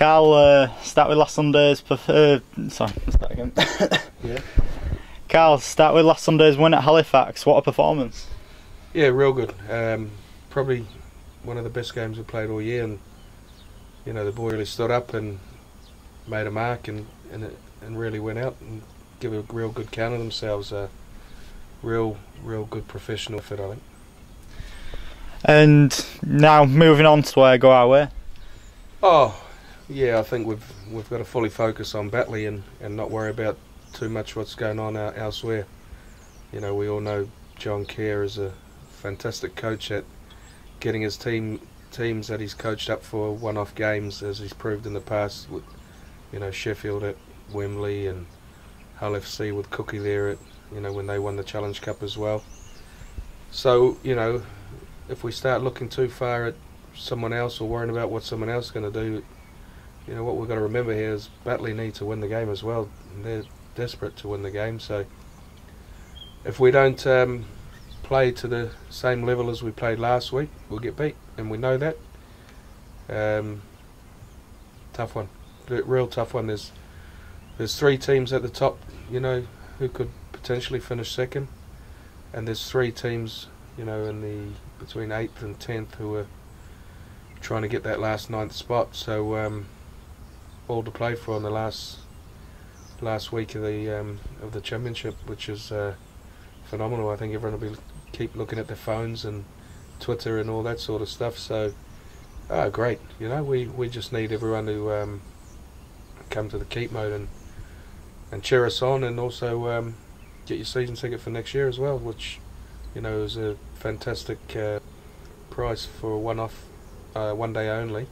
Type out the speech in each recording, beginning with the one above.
Carl, start with last Sunday's. Sorry, start again. Yeah. Carl, start with last Sunday's win at Halifax. What a performance! Yeah, real good. Probably one of the best games we played all year, and you know the boy really stood up and made a mark and really went out and give a real good count of themselves. Real good professional effort, I think. And now moving on to Go Our Way. Oh, yeah, I think we've got to fully focus on Batley and not worry about too much what's going on elsewhere. You know, we all know John Kerr is a fantastic coach at getting his teams that he's coached up for one-off games, as he's proved in the past with, you know, Sheffield at Wembley and Hull FC with Cookie there at, you know, when they won the Challenge Cup as well. So, you know, if we start looking too far at someone else or worrying about what someone else is going to do, you know, what we've got to remember here is Batley need to win the game as well. And they're desperate to win the game. So if we don't play to the same level as we played last week, we'll get beat, and we know that. Tough one, real tough one. There's three teams at the top, you know, who could potentially finish second, and there's three teams, you know, in the between 8th and 10th who are trying to get that last 9th spot. So all to play for in the last week of the championship, which is phenomenal. I think everyone will keep looking at their phones and Twitter and all that sort of stuff. So great, you know, we just need everyone to come to the keep mode and cheer us on, and also get your season ticket for next year as well, which, you know, is a fantastic price for a one-off, one day only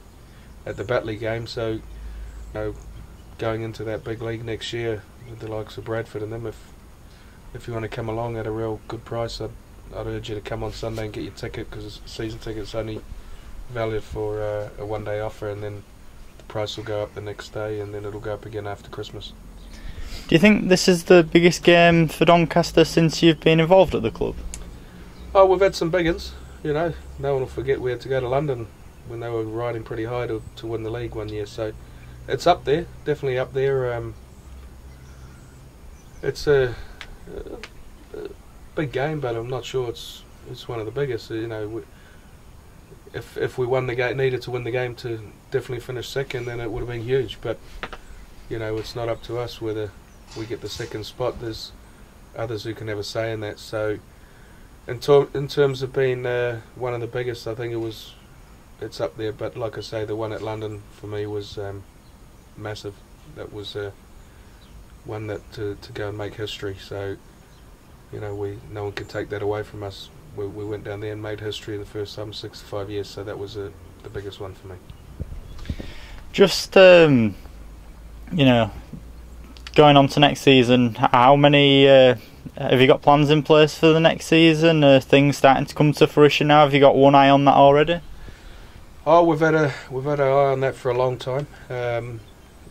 at the Batley game. So, you know, going into that big league next year with the likes of Bradford and them, if you want to come along at a real good price, I'd urge you to come on Sunday and get your ticket, because the season ticket's only valid for a one-day offer, and then the price will go up the next day, and then it'll go up again after Christmas. Do you think this is the biggest game for Doncaster since you've been involved at the club? Oh, we've had some big ones, you know. No one will forget we had to go to London when they were riding pretty high to win the league one year. So it's up there, definitely up there. It's a big game, but I'm not sure it's one of the biggest. You know, if we won the game, needed to win the game to definitely finish second, then it would have been huge. But you know, it's not up to us whether we get the second spot. There's others who can have a say in that. So in terms of being one of the biggest, I think it's up there. But like I say, the one at London for me was massive. That was one that to go and make history. So, you know, no one can take that away from us. We went down there and made history the first time in 65 years. So that was the biggest one for me. Just you know, going on to next season, how many have you got plans in place for the next season? Are things starting to come to fruition now? Have you got one eye on that already? Oh, we've had our eye on that for a long time.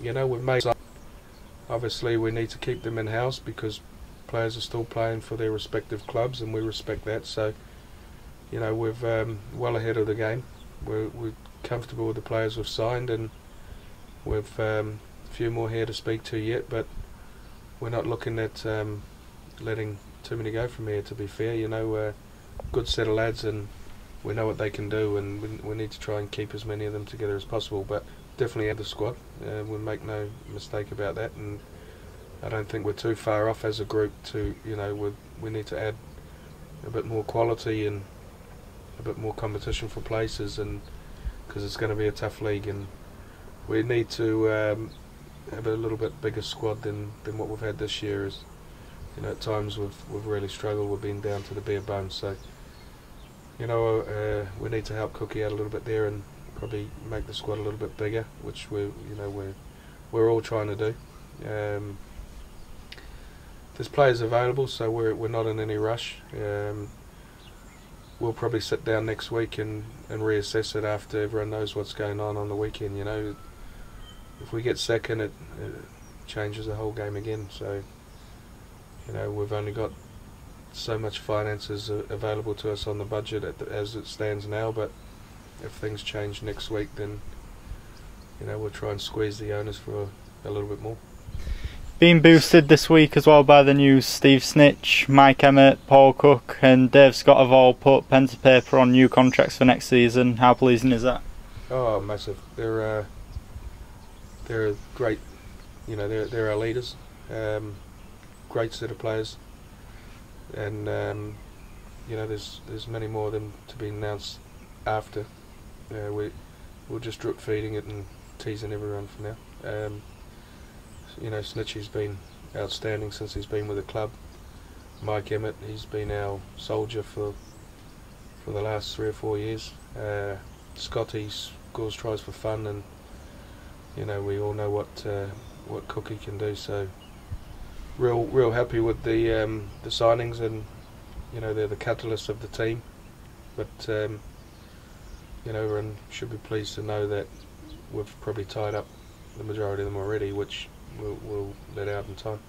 You know, we've made. Obviously, we need to keep them in house because players are still playing for their respective clubs, and we respect that. So, you know, we've well ahead of the game. We're comfortable with the players we've signed, and we've a few more here to speak to yet, but we're not looking at letting too many go from here, to be fair. You know, we're a good set of lads and we know what they can do, and we need to try and keep as many of them together as possible, but definitely add the squad. We'll make no mistake about that, and I don't think we're too far off as a group to, you know, we need to add a bit more quality and a bit more competition for places, and because it's going to be a tough league, and we need to have a little bit bigger squad than what we've had this year. Is, you know, at times we've really struggled. We've been down to the bare bones. So, you know, we need to help Cookie out a little bit there and probably make the squad a little bit bigger, which we're all trying to do. There's players available, so we're not in any rush. We'll probably sit down next week and reassess it after everyone knows what's going on the weekend. You know, if we get second, it changes the whole game again. So, you know, we've only got so much finances available to us on the budget as it stands now, but if things change next week, then we'll try and squeeze the owners for a little bit more. Being boosted this week as well by the news, Steve Snitch, Mike Emmett, Paul Cook and Dave Scott have all put pen to paper on new contracts for next season. How pleasing is that? Oh, massive. They're great, they're our leaders, great set of players, and there's many more of them to be announced after. We'll just drip feeding it and teasing everyone for now. Snitchy's been outstanding since he's been with the club. Mike Emmett, he's been our soldier for the last 3 or 4 years. Scotty scores tries for fun, and we all know what Cookie can do. So real happy with the signings, and they're the catalyst of the team. But and should be pleased to know that we've probably tied up the majority of them already, which we'll let out in time.